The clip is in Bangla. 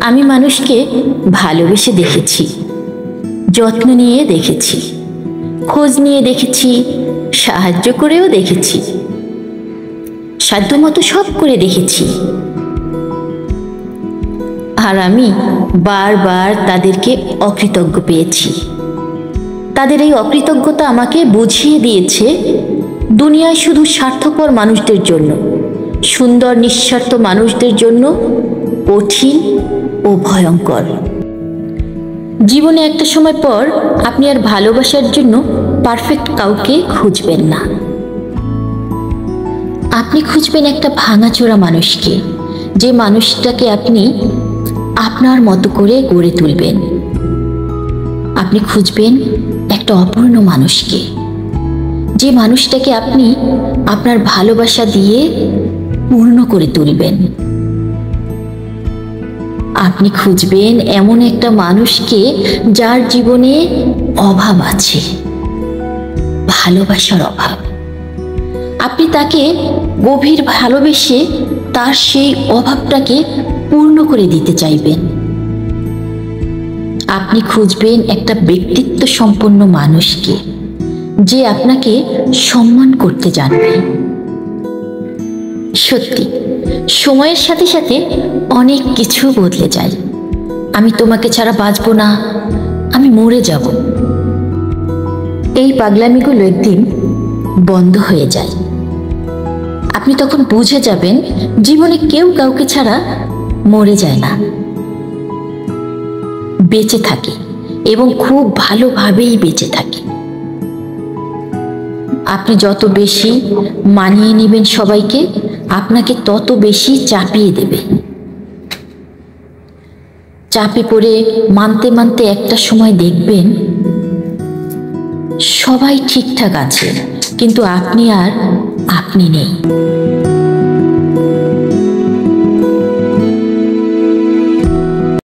আমি মানুষকে ভালোবেসে দেখেছি, যত্ন নিয়ে দেখেছি, খোঁজ নিয়ে দেখেছি, সাহায্য করেও দেখেছি, সাধ্যমতো সব করে দেখেছি। আর আমি বারবার তাদেরকে অকৃতজ্ঞ পেয়েছি। তাদের এই অকৃতজ্ঞতা আমাকে বুঝিয়ে দিয়েছে দুনিয়ায় শুধু স্বার্থপর মানুষদের জন্য, সুন্দর নিঃস্বার্থ মানুষদের জন্য কঠিন ও ভয়ঙ্কর। জীবনে একটা সময় পর আপনি আর ভালোবাসার জন্য পারফেক্ট কাউকে খুঁজবেন না। আপনি খুঁজবেন একটা ভাঙাচোরা মানুষকে, যে মানুষটাকে আপনি আপনার মতো করে গড়ে তুলবেন। আপনি খুঁজবেন একটা অপূর্ণ মানুষকে, যে মানুষটাকে আপনি আপনার ভালোবাসা দিয়ে পূর্ণ করে তুলবেন। আপনি খুঁজবেন এমন একটা মানুষকে যার জীবনে অভাব আছে, ভালোবাসার অভাব। আপনি তাকে গভীর ভালোবেসে তার সেই অভাবটাকে পূর্ণ করে দিতে চাইবেন। আপনি খুঁজবেন একটা ব্যক্তিত্ব সম্পন্ন মানুষকে, যে আপনাকে সম্মান করতে জানবে। সত্যি, সময়ের সাথে সাথে অনেক কিছু বদলে যায়। আমি তোমাকে ছাড়া বাঁচব না, আমি মরে যাব, এই পাগলামিগুলো একদিন বন্ধ হয়ে যায়। আপনি তখন বুঝে যাবেন জীবনে কেউ কাউকে ছাড়া মরে যায় না, বেঁচে থাকে, এবং খুব ভালোভাবেই বেঁচে থাকে। আপনি যত বেশি মানিয়ে নেবেন সবাইকে, আপনাকে তত বেশি চাপিয়ে দেবে। চাপে পড়ে মানতে মানতে একটা সময় দেখবেন সবাই ঠিকঠাক আছে, কিন্তু আপনি আর আপনি নেই।